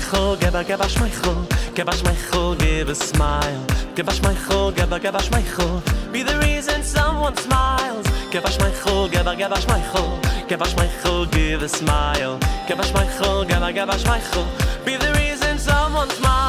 Michael, give a Michael, give a smile. Give a Michael, give a Michael, be the reason someone smiles. Give a Michael, give a Michael, give a Michael, give a smile. Give a Michael, give a Michael, be the reason someone smiles.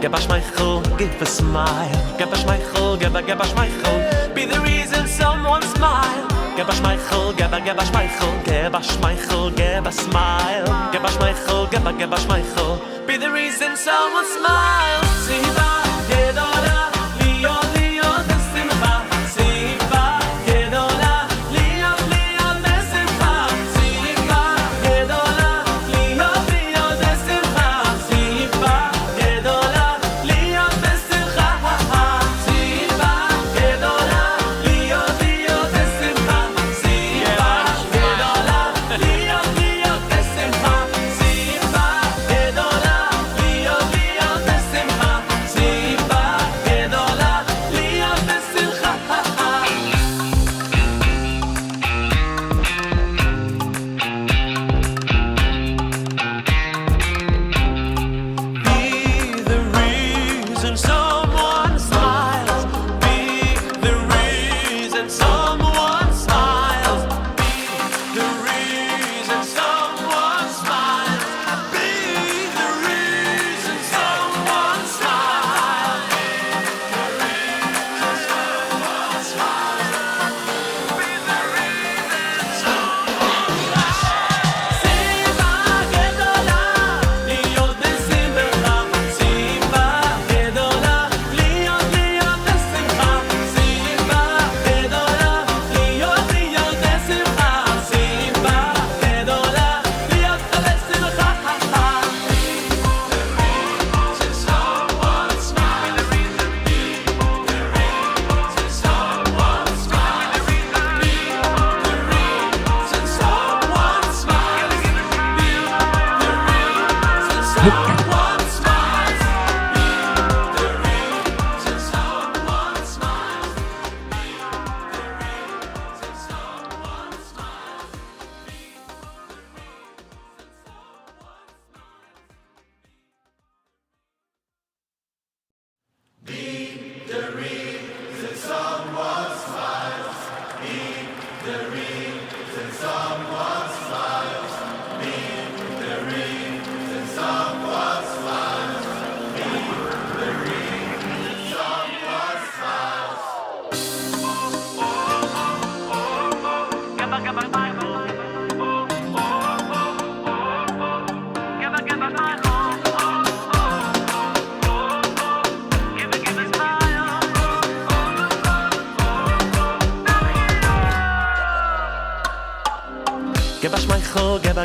Give a Michael, give a smile. Give a Michael, give a Michael, be the reason someone smile. Give a Michael, give a Michael, give a Michael, give a smile. Give a Michael, give a Michael, be the reason someone smiles. Siva gedola, lio lio besimcha. Siva gedola, lio lio besimcha. Siva gedola, lio lio besimcha. Siva gedola.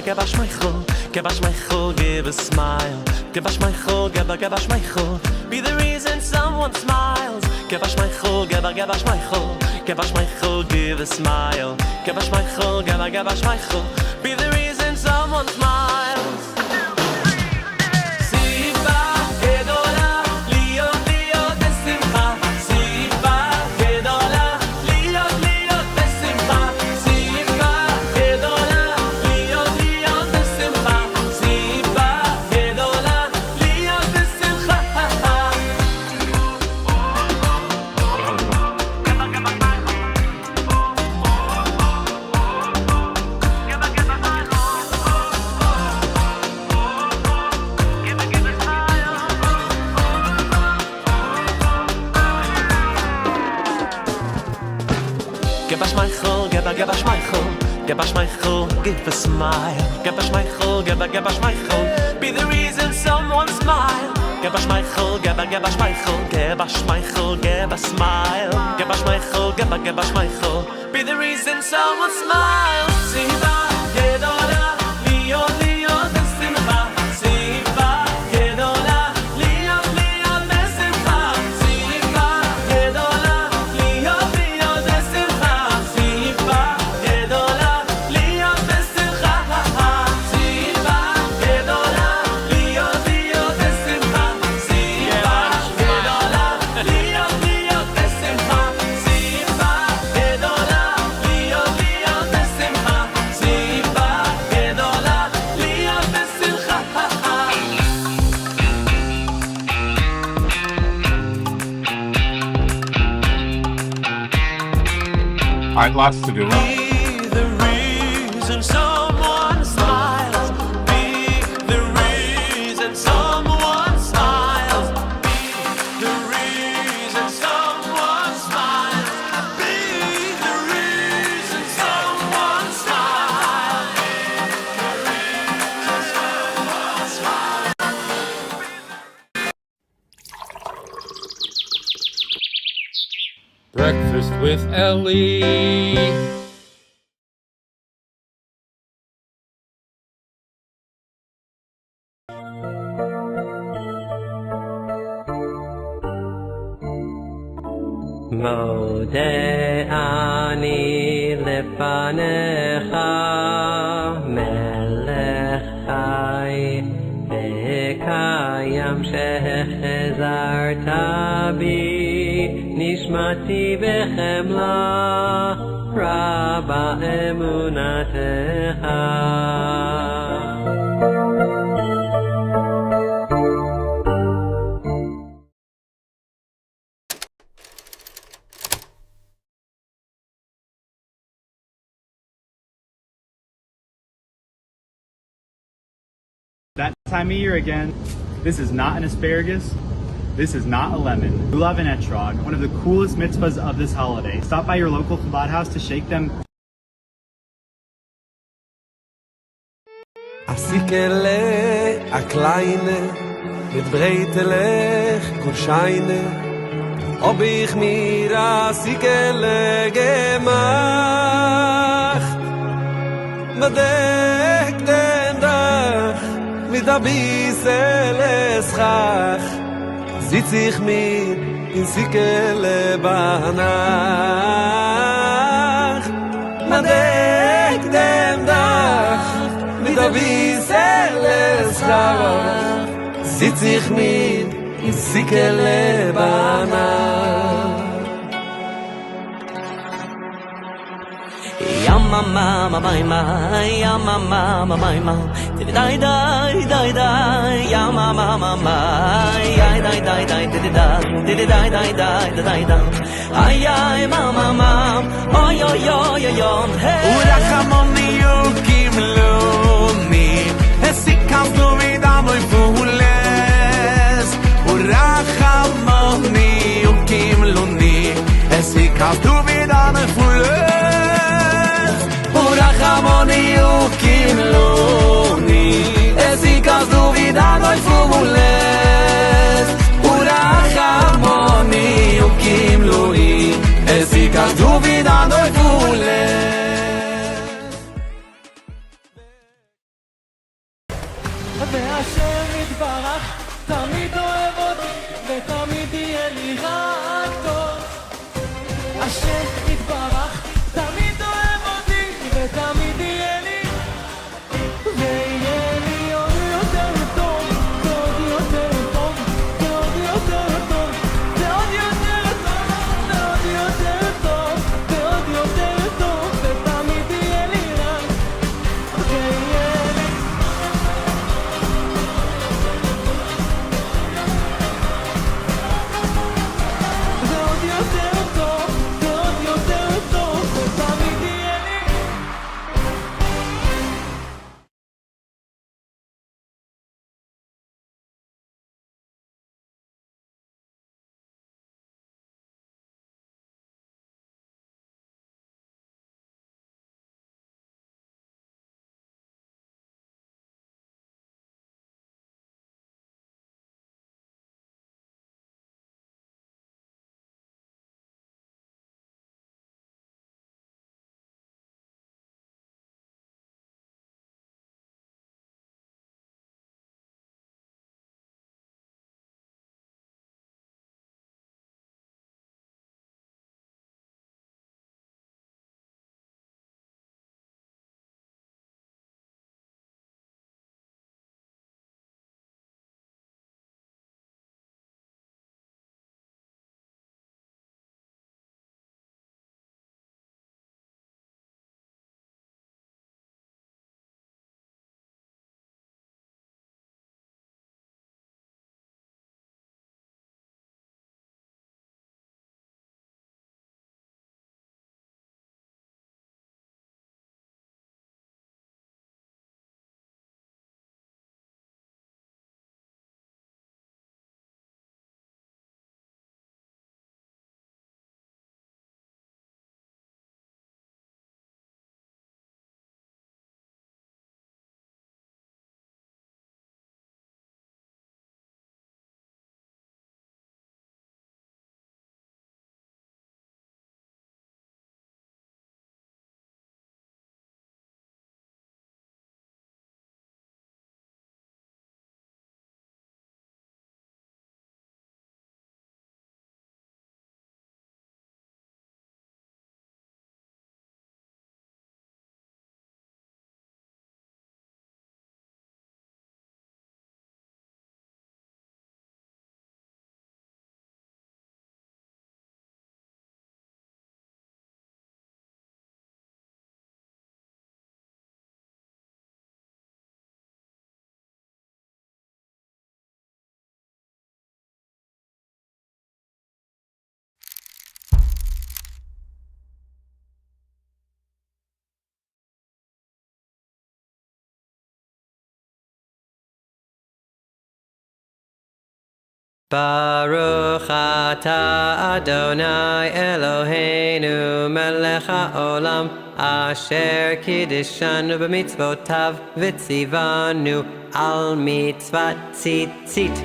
Give a Michael, give a Michael, give a smile. Give a Michael, give a Michael, be the reason someone smiles. Give a Michael, give a Michael, give a Michael, give a smile. Give a Michael, give a Michael, be the reason someone smiles. Give a Michael, give a Michael, give a Michael, give a smile. Give a Michael, give a Michael, be the reason someone smiles. Give a smile, give a smile, give a smile, give a smile. Give a smile, give a smile. Be the reason someone smiles. Siva, gedola, lio, lio, besimcha. Siva, gedola, lio, lio, besimcha. Siva, gedola, lio, lio, besimcha. Siva, gedola, lio, besimcha. Siva, gedola, lio, lio, besimcha. Siva, gedola, lio, lio, besimcha. Siva, gedola, lio, lio, besimcha. Siva, gedola, lio, besimcha. All right, lots to do. Be the reason someone smiles. Be the reason someone smiles. Be the reason someone smiles. Be the reason someone smiles. Breakfast with Elli. מודה אני לפניך מלך חי וקיים שהחזרת בי נשמתי בחמלה רבה אמונתך That time of year again. This is not an asparagus. This is not a lemon. Lulav and etrog, one of the coolest mitzvahs of this holiday. Stop by your local Chabad house to shake them. Asikele a kleine mit breitelech kurscheine ob ich mir asikele gemacht bedek den dach mit a bissel schach sitz ich mir in sikele banach bedek den dach mit a bissel schach sitz ich mir in sikele banach Ya mama, mama, mama, ya mama, mama, mama, dai dai dai dai, ya mama, mama, ya dai dai dai dai dai dai dai dai dai dai, ay ay mama, mama, oy oy oy oy, hey. Urachamoni ukimloni, esikaz du vida muy fules. Urachamoni ukimloni, esikaz du vida muy fules. Urachamoni ukimloni, esikaz du vida muy fules. Urachamoni ukimloni, esikaz du vida muy fules. והשם יתברך תמיד אוהב אותי ותמיד יהיה לי רק טוב. השם יתברך תמיד אוהב אותי ותמיד יהיה לי ויהיה לי עוד יותר טוב ועוד יותר טוב ועוד יותר טוב ועוד יותר טוב ועוד יותר טוב ועוד יותר טוב ותמיד יהיה לי רק ויהיה לי Baruch atah Adonai Eloheinu melech haolam asher kiddishanu b'mitzvotav v'tzivanu al mitzvat tzitzit.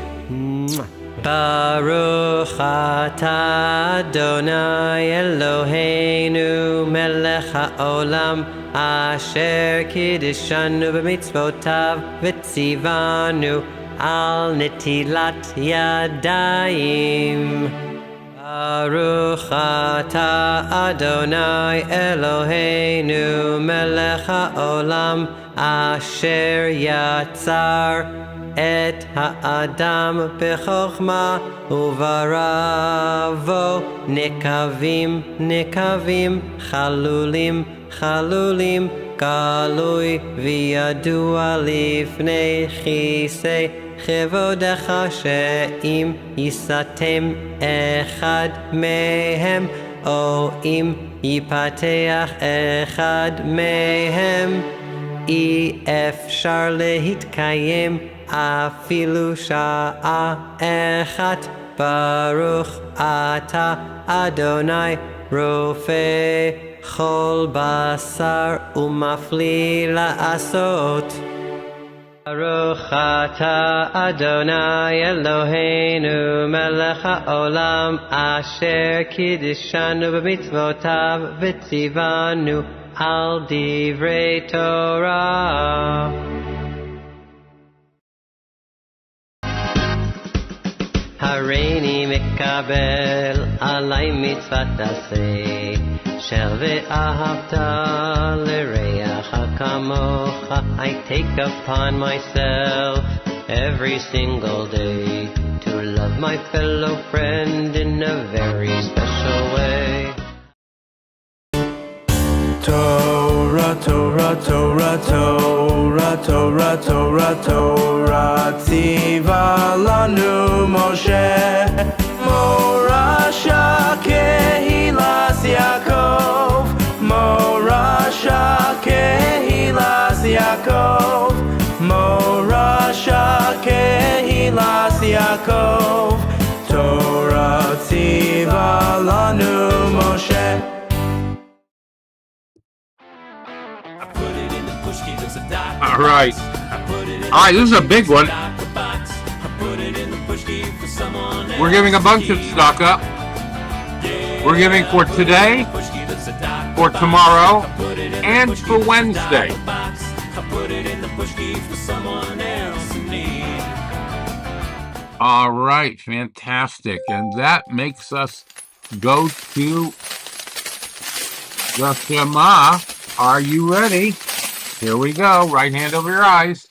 Baruch atah Adonai Eloheinu melech haolam asher kiddishanu b'mitzvotav v'tzivanu al netilat yadayim. Baruch atah Adonai Eloheinu melech haolam asher yatzar et ha'adam b'chokhmah uvaravo nekavim nekavim chalulim chalulim galui v'yadua lifnei chisei Chevodecha she'im yisatem echad mehem o im yipateach echad mehem I efshar lehitkayem afilu sha'a echat Baruch atah Adonai rofe chol basar umafli la'asot Baruch atah Adonai Eloheinu melech haolam asher kiddishanu b'mitzvotav v'tzivanu al divrei Torah. Hareini mekabel alay mitzvat aseh shel ve'ahavta l'reacha kamocha. I take upon myself every single day to love my fellow friend in a very special way. Torah, Torah, Torah, Torah, Torah, Torah, Torah, tziva lanu Moshe, Morasha kehilas Yaakov, Morasha kehilas Yaakov, Morasha kehilas Yaakov, Torah tziva lanu Moshe. All right. This is a big one. We're giving a bunch of tzedakah. We're giving for today, for tomorrow, and for Wednesday. All right, fantastic. And that makes us go to the Shema. Are you ready? Here we go. Right hand over your eyes.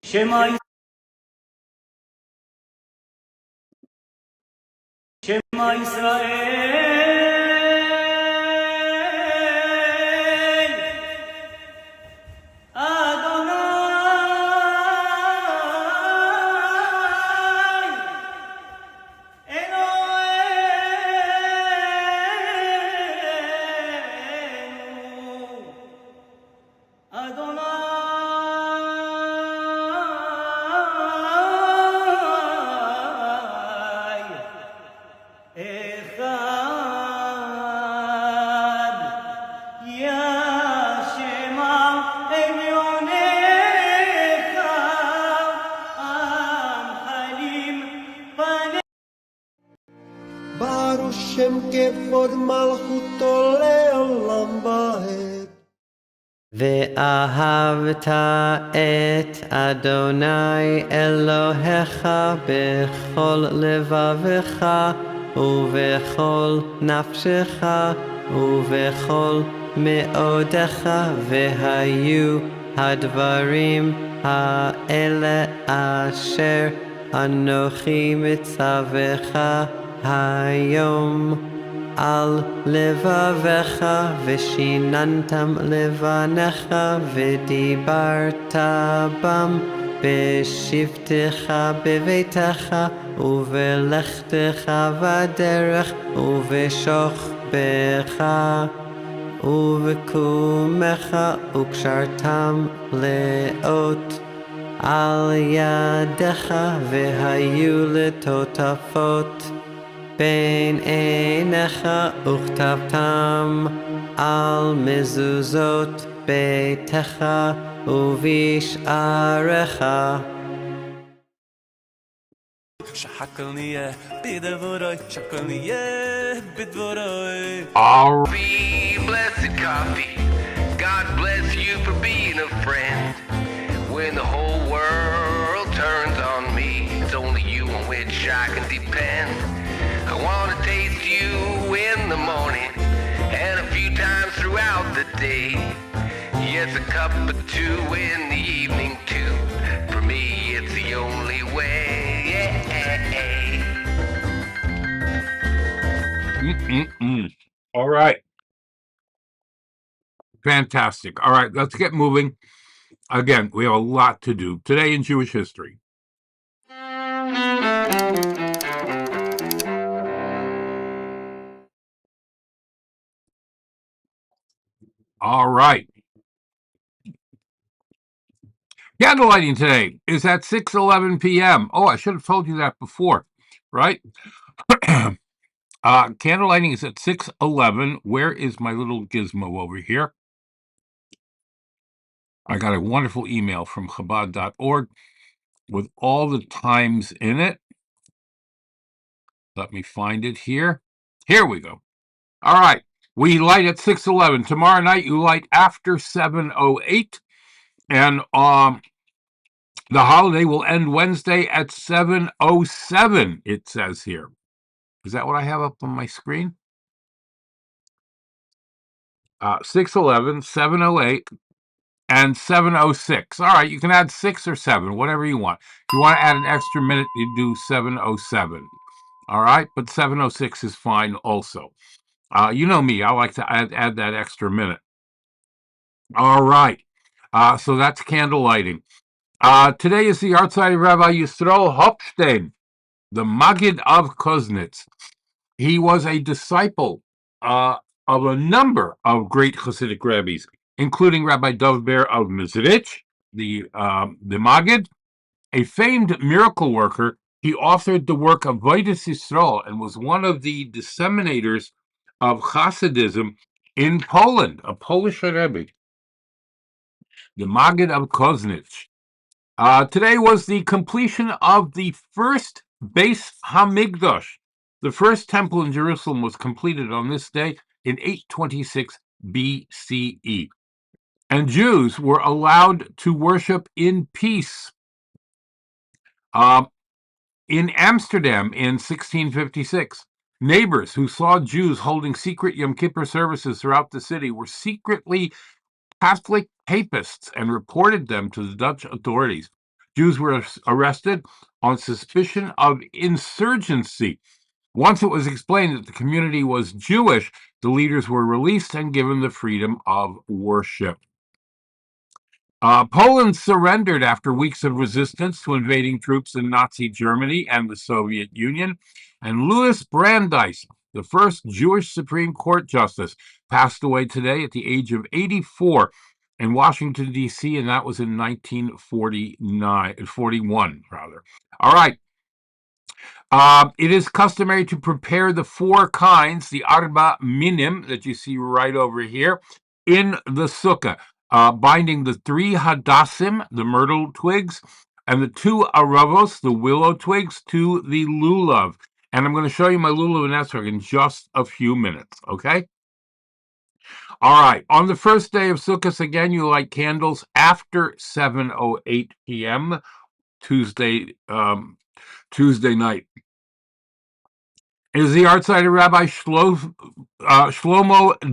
Shema Yisrael Adonai Eloheinu Adonai Echad Baruch Shem kevod malchuto leolam vaed. ואהבת את אדוני אלוהיך בכל לבבך ובכל נפשך ובכל מאודך, והיו הדברים האלה אשר אנוכי מצווך היום על לבבך, ושיננתם לבניך, ודיברת בם בשבתך בביתך, ובלכתך בדרך, ובשוכבך, ובקומך, וקשרתם לאות על ידך, והיו לטוטפות בין עיניך, וכתבתם על מזוזות ביתך ובשעריך. שהכל נהיה בדבורוי, שהכל נהיה בדבורוי. Blessed coffee, God bless you for being a friend. When the whole world turns on me, it's only you on which I can depend. I want to taste you in the morning and a few times throughout the day. Yes, a cup or two in the evening too. For me, it's the only way. All right. Fantastic. All right, let's get moving. Again, we have a lot to do today in Jewish history. All right. Candle lighting today is at 6:11 p.m. Oh, I should have told you that before, right? Candle lighting is at 6:11. Where is my little gizmo over here? I got a wonderful email from Chabad.org with all the times in it. Let me find it here. Here we go. All right. We light at 6:11. Tomorrow night, you light after 7:08. And the holiday will end Wednesday at 7:07, it says here. Is that what I have up on my screen? 6:11, 7:08, and 7:06. All right, you can add 6 or 7, whatever you want. If you want to add an extra minute, you do 7:07. All right, but 7:06 is fine also. You know me, I like to add that extra minute. All right, so that's candle lighting. Today is the Artzai Rabbi Yisrael Hopstein, the Maggid of Koznitz. He was a disciple of a number of great Hasidic rabbis, including Rabbi Dov Ber of Mezrich, the Maggid. A famed miracle worker, he authored the work of Vodas Yisrael and was one of the disseminators of Hasidism in Poland, a Polish Rebbe. The Maggid of Koznitz. Today was the completion of the first Beis Hamikdash. The first temple in Jerusalem was completed on this day in 826 BCE. And Jews were allowed to worship in peace. In Amsterdam in 1656, neighbors who saw Jews holding secret Yom Kippur services throughout the city were secretly Catholic papists and reported them to the Dutch authorities. Jews were arrested on suspicion of insurgency. Once it was explained that the community was Jewish, the leaders were released and given the freedom of worship. Poland surrendered after weeks of resistance to invading troops in Nazi Germany and the Soviet Union, and Louis Brandeis, the first Jewish Supreme Court justice, passed away today at the age of 84 in Washington, D.C., and that was in 1941. All right. It is customary to prepare the 4 kinds, the arba minim, that you see right over here, in the sukkah, binding the 3 hadassim, the myrtle twigs, and the 2 aravos, the willow twigs, to the lulav. And I'm going to show you my lulav and esrog in just a few minutes, okay? All right. On the first day of Sukkos, again, you light candles after 7:08 p.m. Tuesday night. It is the art side of Rabbi Shlomo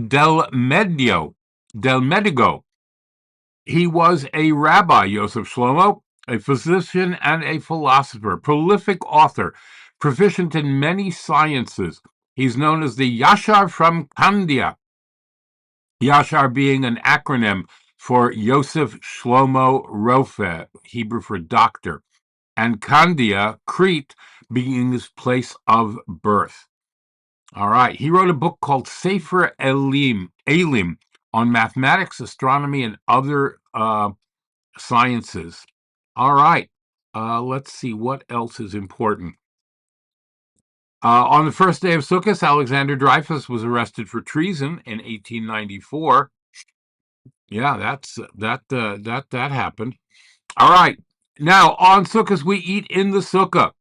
del Medigo. He was a rabbi, Yosef Shlomo, a physician and a philosopher, prolific author, proficient in many sciences. He's known as the Yashar from Kandia, Yashar being an acronym for Yosef Shlomo Rofe, Hebrew for doctor, and Kandia, Crete, being his place of birth. All right. He wrote a book called s7e300 Elim on mathematics, astronomy, and other sciences. All right. Let's see what else is important. On the first day of Sukkot, Alexander Dreyfus was arrested for treason in 1894. Yeah, that happened. All right. Now on Sukkot, we eat in the sukkah.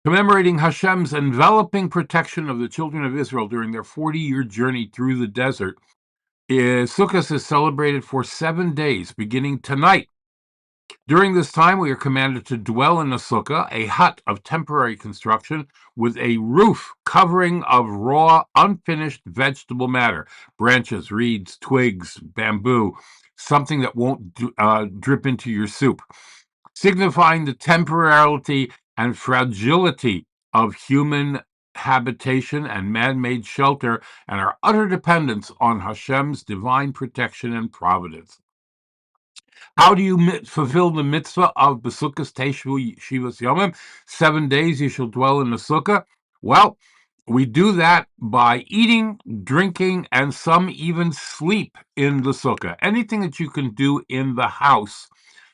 Commemorating Hashem's enveloping protection of the children of Israel during their 40-year journey through the desert, Sukkot is celebrated for 7 days, beginning tonight. During this time, we are commanded to dwell in a sukkah, a hut of temporary construction with a roof covering of raw, unfinished vegetable matter, branches, reeds, twigs, bamboo, something that won't drip into your soup, signifying the temporality and fragility of human habitation and man-made shelter and our utter dependence on Hashem's divine protection and providence. How do you fulfill the mitzvah of Sukkos Teshvu Shivas Yomim? 7 days you shall dwell in the sukkah. Well, we do that by eating, drinking, and some even sleep in the sukkah. Anything that you can do in the house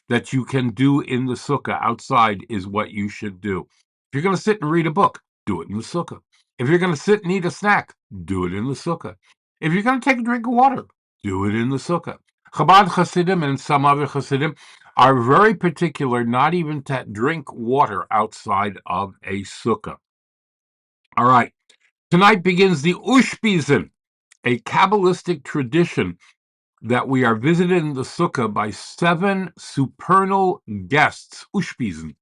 that you can do in the sukkah outside is what you should do. If you're going to sit and read a book, do it in the sukkah. If you're going to sit and eat a snack, do it in the sukkah. If you're going to take a drink of water, do it in the sukkah. Chabad Hasidim and some other Hasidim are very particular not even to drink water outside of a sukkah. All right. Tonight begins the Ushpizin, a Kabbalistic tradition that we are visited in the sukkah by 7 supernal guests, Ushpizin: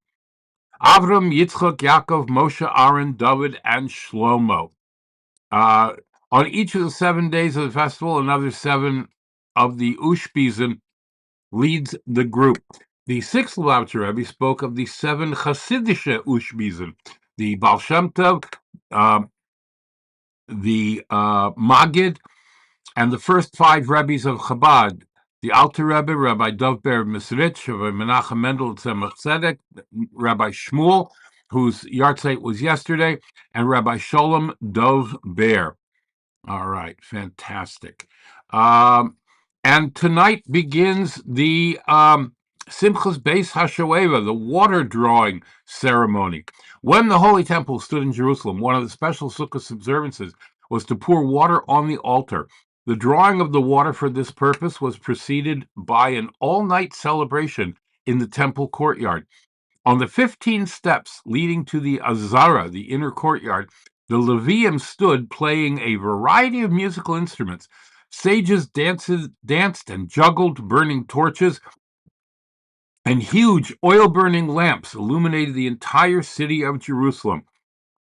Avram, Yitzchak, Yaakov, Moshe, Aaron, David, and Shlomo. On each of the 7 days of the festival, another 7 of the Ushpizin leads the group. The 6th Lubavitcher Rebbe spoke of the 7 Chasidische Ushpizin, the Baal Shem Tov, the Magid, and the first 5 Rebbes of Chabad, the Alter Rebbe, Rabbi Dov Ber Misritch, Rabbi Menachem Mendel Tzemach Tzedek, Rabbi Shmuel, whose yahrzeit was yesterday, and Rabbi Sholem Dov Ber. All right, fantastic. And tonight begins the Simchas Beis HaShoeva, the water drawing ceremony. When the Holy Temple stood in Jerusalem, one of the special Sukkos observances was to pour water on the altar. The drawing of the water for this purpose was preceded by an all-night celebration in the temple courtyard. On the 15 steps leading to the Azara, the inner courtyard, the Leviim stood playing a variety of musical instruments. Sages danced and juggled, burning torches, and huge oil-burning lamps illuminated the entire city of Jerusalem.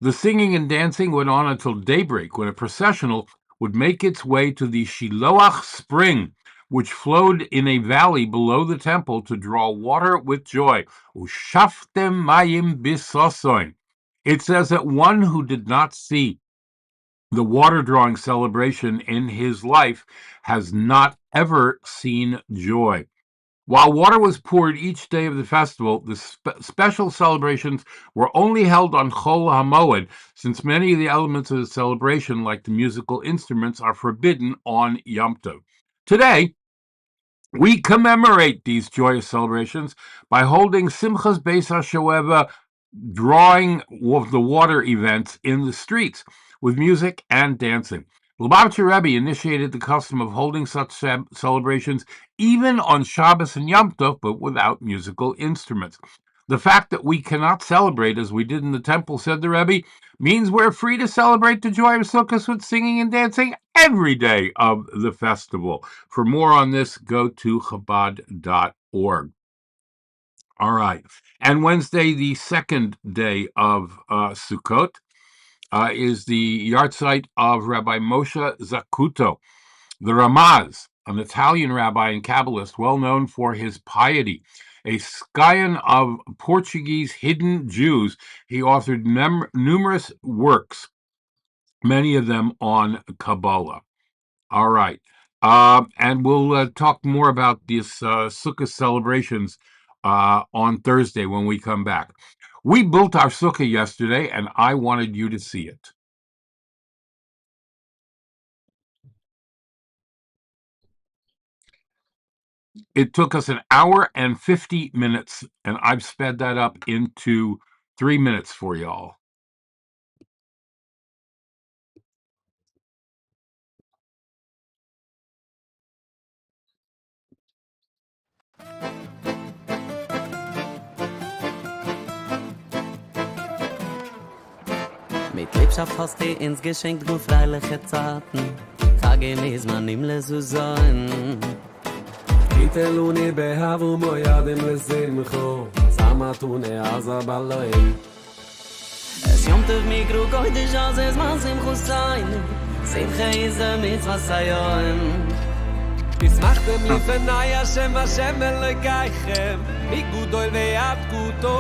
The singing and dancing went on until daybreak, when a processional would make its way to the Shiloach spring, which flowed in a valley below the temple to draw water with joy. Ushaftem mayim bisosoin. It says that one who did not see the water drawing celebration in his life has not ever seen joy. While water was poured each day of the festival, the special celebrations were only held on Chol HaMoed, since many of the elements of the celebration, like the musical instruments, are forbidden on Yom Tov. Today, we commemorate these joyous celebrations by holding Simchas Beis HaShoeva drawing of the water events in the streets with music and dancing. Lubavitcher Rebbe initiated the custom of holding such celebrations even on Shabbos and Yom Tov, but without musical instruments. The fact that we cannot celebrate as we did in the temple, said the Rebbe, means we're free to celebrate the joy of Sukkos with singing and dancing every day of the festival. For more on this, go to Chabad.org. All right. And Wednesday, the second day of Sukkot, is the yahrzeit of Rabbi Moshe Zacuto, the Ramaz, an Italian rabbi and Kabbalist well known for his piety. A scion of Portuguese hidden Jews, he authored numerous works, many of them on Kabbalah. All right. And we'll talk more about these Sukkot celebrations on Thursday when we come back. We built our Sukkah yesterday, and I wanted you to see it. It took us an hour and 50 minutes, and I've sped that up into 3 minutes for y'all. Mit Liebschaft hast du ins geschenkt nur freiliche Zeiten. Tage mis man im lesu sein. Iteluni behavu moyadim lezimcho. Samatune azabaloim. Es jomtev mikro koide jaz es man simchu sein. Simche is a mitzvah sayon. Ismachtem lifenai Hashem Hashem Elokeichem. Migudol ve'ad kuto.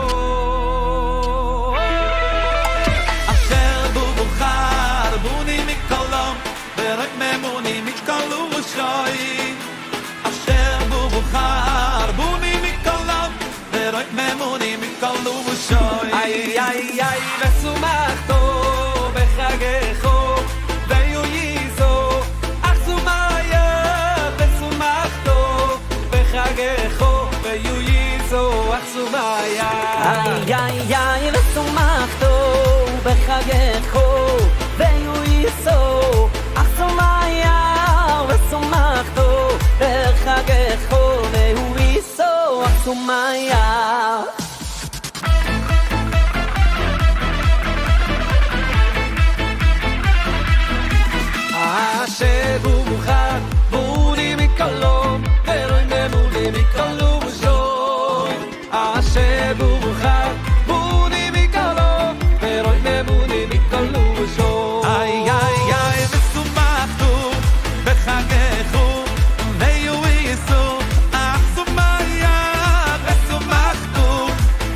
אשר בו בוחר בוני מקולום ורק ממוני מקולו ושוי אשר בו בוחר בוני מקולום ורק ממוני מקולו ושוי איי איי איי וסומכתו בחגךו ויויזו אך סומיה וסומכתו בחגךו ויויזו אך סומיה איי איי איי וסומכתו בחגךו ויועיסו אך סומיה ושומחתו בחגךו ויועיסו אך סומיה אשר הוא מוכן בוני מקולום ורוי ממוני מקולו ושוי אשר הוא מוכן בוני מקולום ורוי ממוני מקולו ושוי איי איי איי וסומכתו בחגךו ויועיסו אך סומיה וסומכתו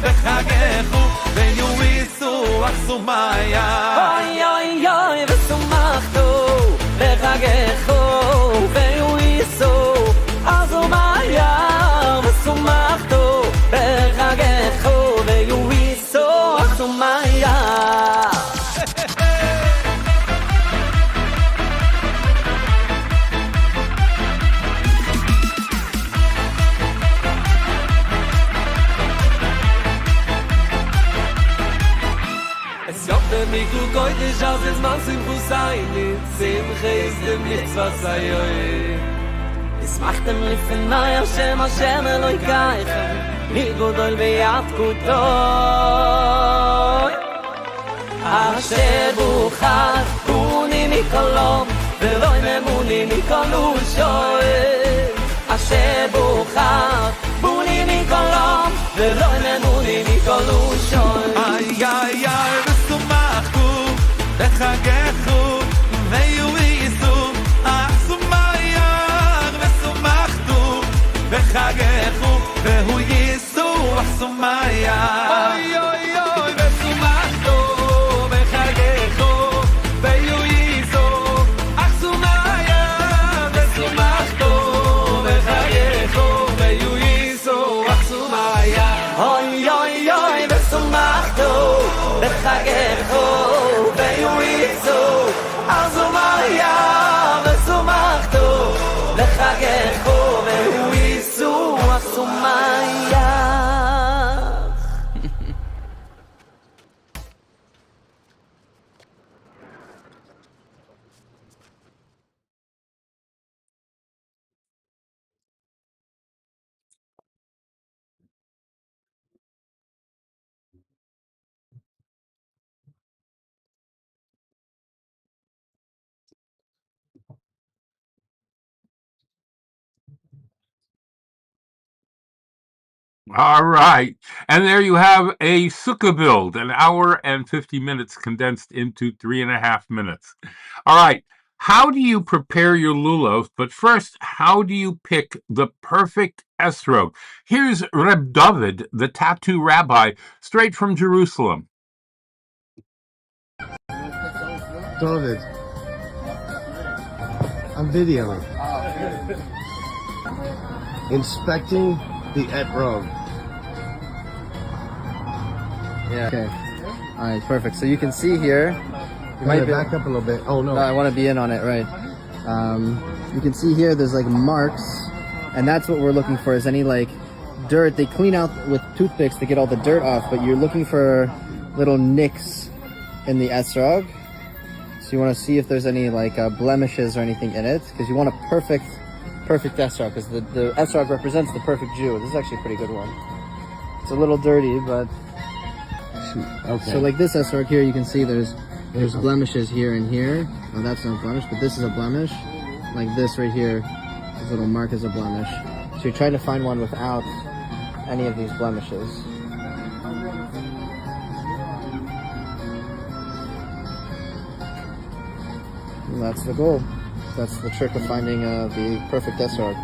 בחגךו ויועיסו אך סומיה אוי אוי אוי ושומחתו בחגךו ויועיסו אך סומיה ושומחתו בחגךו ויועיסו אך סומיה Es jobte mikro koidisch aus es man simchu sein simche is dem mitzvah sayoy Es macht dem Lifenai Hashem Hashem Elokeichem Migudol ve'ad kuto Asher buchar buni mikolom Ve'loi memuni mikolu shoy Asher buchar buni mikolom Ve'loi memuni mikolu shoy איי איי איי וסומכתו בחגךו ויועיסו אך סומיה וסומכתו בחגךו ויועיסו אך סומיה Oy oy oy וסומכתו בחגךו ויועיסו אך סומיה וסומכתו בחגךו ויועיסו אך סומיה Oy oy oy ושומחתו בחגךו ויועיסו אך סומיה ושומחתו בחגךו ויועיסו אך סומיה All right. And there you have a sukkah build, an hour and 50 minutes condensed into 3.5 minutes. All right. How do you prepare your lulav? But first, how do you pick the perfect esrog? Here's Reb David, the tattoo rabbi, straight from Jerusalem. David, I'm videoing. Inspecting the etrog. Yeah. Okay. All right. Perfect. So you can see here. You might back up a little bit. Oh no. No, I want to be in on it. Right. You can see here. There's like marks, and that's what we're looking for. Is any like dirt? They clean out with toothpicks to get all the dirt off, but you're looking for little nicks in the esrog. So you want to see if there's any like blemishes or anything in it, because you want a perfect esrog, because the esrog represents the perfect Jew. This is actually a pretty good one. It's a little dirty, but okay. So like this esrog here, you can see there's blemishes here and here. Oh, that's not a blemish, but this is a blemish. Like this right here, this little mark is a blemish. So you're trying to find one without any of these blemishes. And that's the goal. That's the trick of finding the perfect esrog.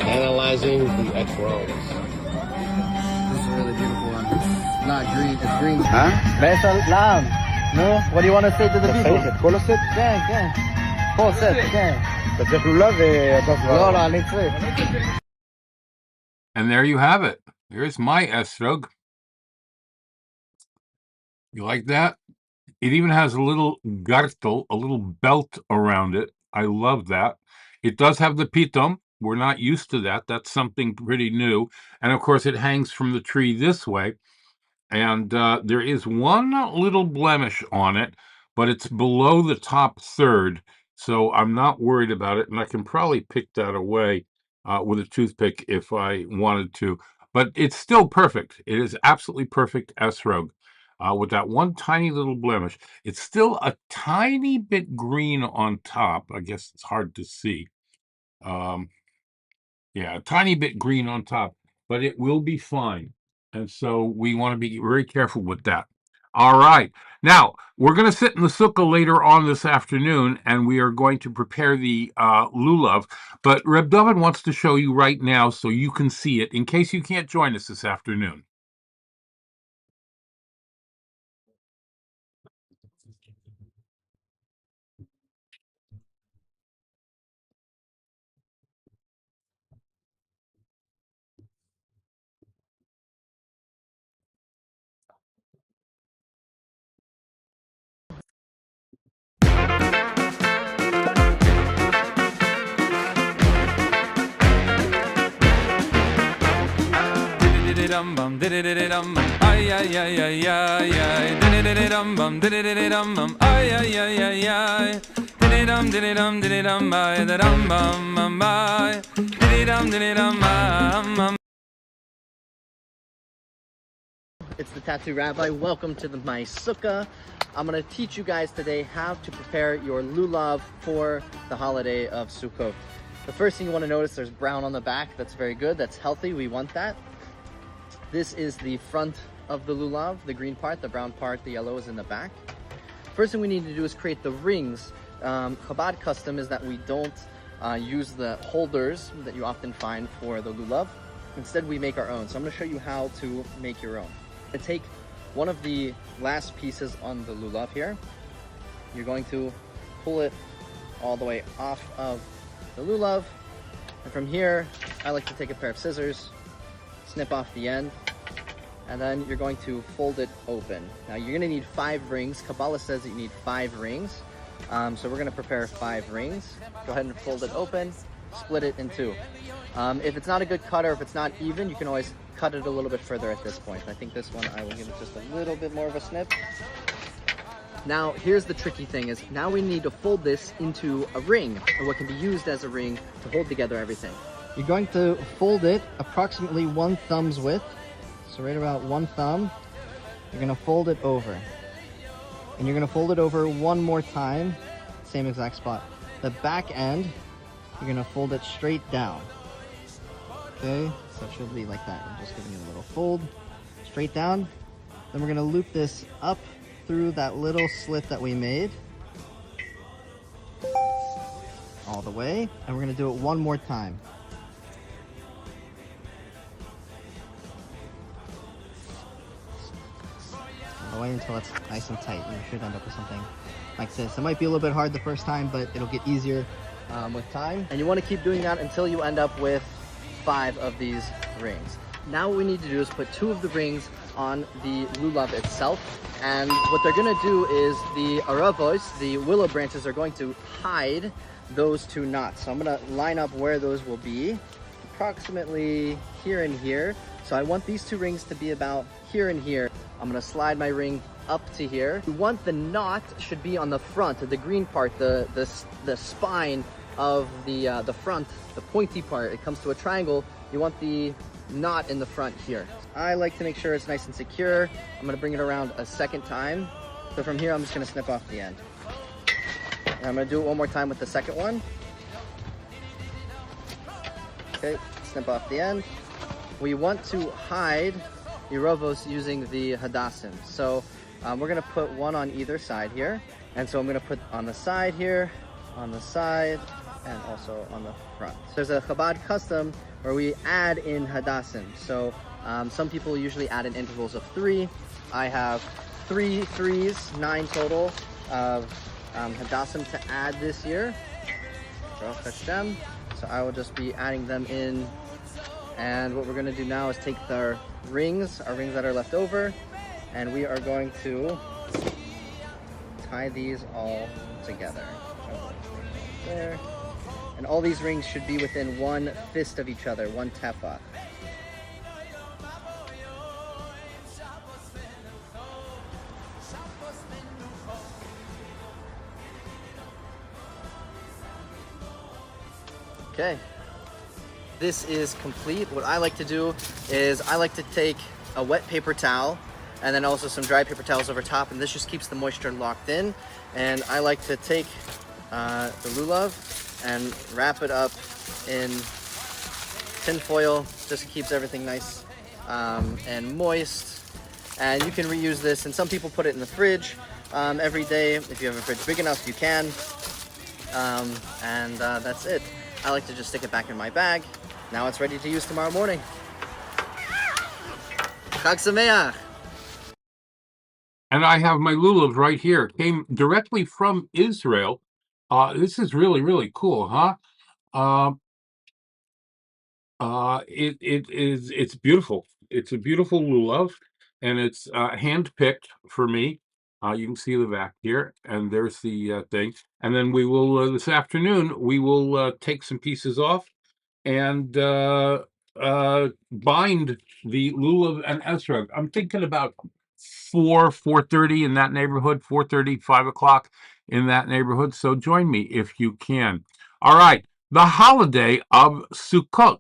Analyzing the etrog. This is a really beautiful one. It's not green, it's green. Huh? No? What do you want to say to the people? כן. כל סט, כן. אתה צריך לולב ואתה לא, אני צריך. And there you have it. There's my esrog. You like that? It even has a little gartel, a little belt around it. I love that. It does have the pitom. We're not used to that. That's something pretty new. And of course, it hangs from the tree this way. And there is one little blemish on it, but it's below the top third. So I'm not worried about it. And I can probably pick that away with a toothpick if I wanted to. But it's still perfect. It is absolutely perfect esrog. With that one tiny little blemish. It's still a tiny bit green on top. I guess it's hard to see. Yeah, a tiny bit green on top, but it will be fine. And so we want to be very careful with that. All right. Now, we're going to sit in the sukkah later on this afternoon, and we are going to prepare the lulav. But Reb David wants to show you right now so you can see it in case you can't join us this afternoon. dum bum dum bum ay ay ay ay ay dum bum dum ay ay ay ay ay dum ay dum bum ay dum It's the Tattoo Rabbi. Welcome to my sukkah. I'm going to teach you guys today how to prepare your lulav for the holiday of Sukkot. The first thing you want to notice, there's brown on the back. That's very good. That's healthy. We want that. This is the front of the lulav, the green part, the brown part, the yellow is in the back. First thing we need to do is create the rings. Chabad custom is that we don't use the holders that you often find for the lulav. Instead, we make our own. So I'm going to show you how to make your own. To take one of the last pieces on the lulav here, you're going to pull it all the way off of the lulav, and from here I like to take a pair of scissors, snip off the end, and then you're going to fold it open. Now you're going to need 5 rings. Kabbalah says that you need 5 rings, so we're going to prepare 5 rings. Go ahead and fold it open, split it in 2. If it's not a good cut or if it's not even, you can always cut it a little bit further at this point. I think this one I will give it just a little bit more of a snip. Now, here's the tricky thing is now we need to fold this into a ring, or what can be used as a ring to hold together everything. You're going to fold it approximately 1 thumb's width. So right about 1 thumb, you're gonna fold it over. And you're gonna fold it over 1 more time, same exact spot. The back end, you're gonna fold it straight down. Okay, so it should be like that. I'm just giving it a little fold, straight down. Then we're gonna loop this up through that little slit that we made. All the way, and we're gonna do it 1 more time. All the way until it's nice and tight. You should end up with something like this. It might be a little bit hard the first time, but it'll get easier with time. And you wanna keep doing that until you end up with 5 of these rings. Now what we need to do is put 2 of the rings on the lulav itself. And what they're gonna do is the aravos, the willow branches, are going to hide those 2 knots. So I'm gonna line up where those will be, approximately here and here. So I want these 2 rings to be about here and here. I'm gonna slide my ring up to here. We want the knot should be on the front, the green part, the spine of the front, the pointy part. It comes to a triangle. You want the knot in the front here. I like to make sure it's nice and secure. I'm gonna bring it around a 2nd time. So from here, I'm just gonna snip off the end. And I'm gonna do it 1 more time with the 2nd one. Okay, snip off the end. We want to hide the rovos using the hadassim. So we're gonna put 1 on either side here. And so I'm gonna put on the side here, on the side, and also on the front. There's a Chabad custom where we add in hadassim. So some people usually add in intervals of 3. I have 3 threes, 9 total of hadassim to add this year. Baruch Hashem. So I will just be adding them in. And what we're gonna do now is take our rings that are left over, and we are going to tie these all together. There. And all these rings should be within 1 fist of each other, 1 tefach. Okay, this is complete. What I like to do is I like to take a wet paper towel and then also some dry paper towels over top, and this just keeps the moisture locked in. And I like to take the lulav and wrap it up in tin foil, just keeps everything nice and moist. And you can reuse this, and some people put it in the fridge every day. If you have a fridge big enough, you can. And that's it. I like to just stick it back in my bag. Now it's ready to use tomorrow morning. Chag Sameach! And I have my lulavs right here. Came directly from Israel. This is really, really cool, huh? It's beautiful. It's a beautiful lulav, and it's hand-picked for me. You can see the back here, and there's the thing. And then we will, this afternoon, we will take some pieces off and bind the lulav and esrog. I'm thinking about 4:30 in that neighborhood, 4:30, 5 o'clock in that neighborhood. So join me if you can. All right, the holiday of Sukkot.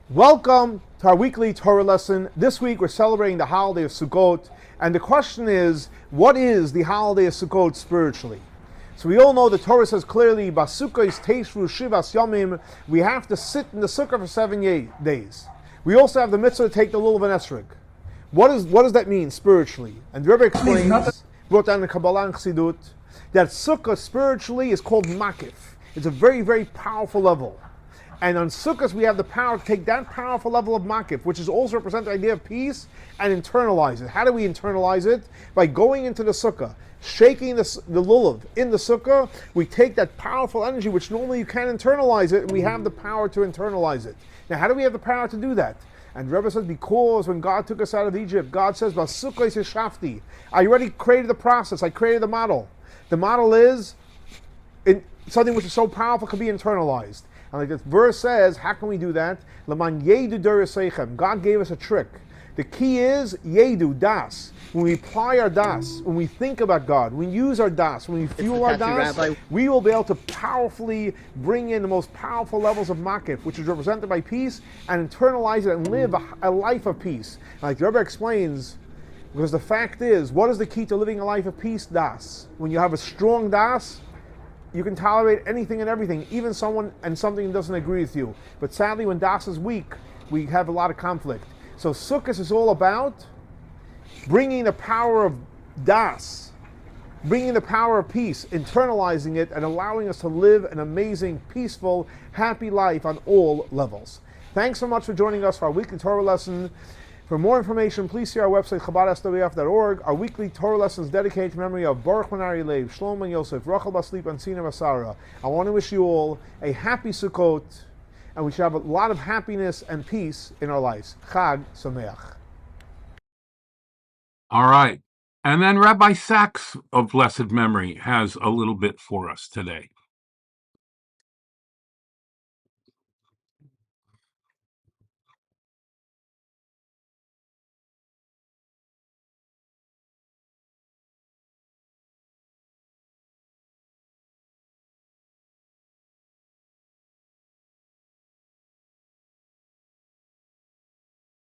Welcome to our weekly Torah lesson. This week we're celebrating the holiday of Sukkot, and the question is, what is the holiday of Sukkot spiritually? So we all know the Torah says clearly, Sukkos teishvu shivas yomim, we have to sit in the sukkah for 7 days. We also have the mitzvah to take the lulav and esrog. What does that mean spiritually? And the Rebbe explains, brought down in Kabbalah and Chassidut, that sukkah spiritually is called makif. It's a very, very powerful level. And on Sukkos, we have the power to take that powerful level of makif, which is also represent the idea of peace, and internalize it. How do we internalize it? By going into the sukkah, shaking the lulav in the sukkah, we take that powerful energy, which normally you can't internalize it, and we have the power to internalize it. Now, how do we have the power to do that? And the Rebbe says, because when God took us out of Egypt, God says, Sukkos yeshafti. I already created the process, I created the model. The model is something which is so powerful can be internalized. And like this verse says, how can we do that? God gave us a trick. The key is yedu, das. When we apply our das, when we think about God, when we use our das, when we fuel our das, we will be able to powerfully bring in the most powerful levels of makif, which is represented by peace, and internalize it and live a life of peace. Like the Rebbe explains, because the fact is, what is the key to living a life of peace? Das. When you have a strong das, you can tolerate anything and everything, even someone and something that doesn't agree with you. But sadly, when das is weak, we have a lot of conflict. So Sukkos is all about bringing the power of das, bringing the power of peace, internalizing it, and allowing us to live an amazing, peaceful, happy life on all levels. Thanks so much for joining us for our weekly Torah lesson. For more information, please see our website, chabad.swf.org. Our weekly Torah lessons dedicated to memory of Baruch Ben Ari Leib, Shlomo and Yosef, Rachel Basleep, and Sina Masara. I want to wish you all a happy Sukkot, and we should have a lot of happiness and peace in our lives. Chag Sameach. All right. And then Rabbi Sachs of blessed memory has a little bit for us today.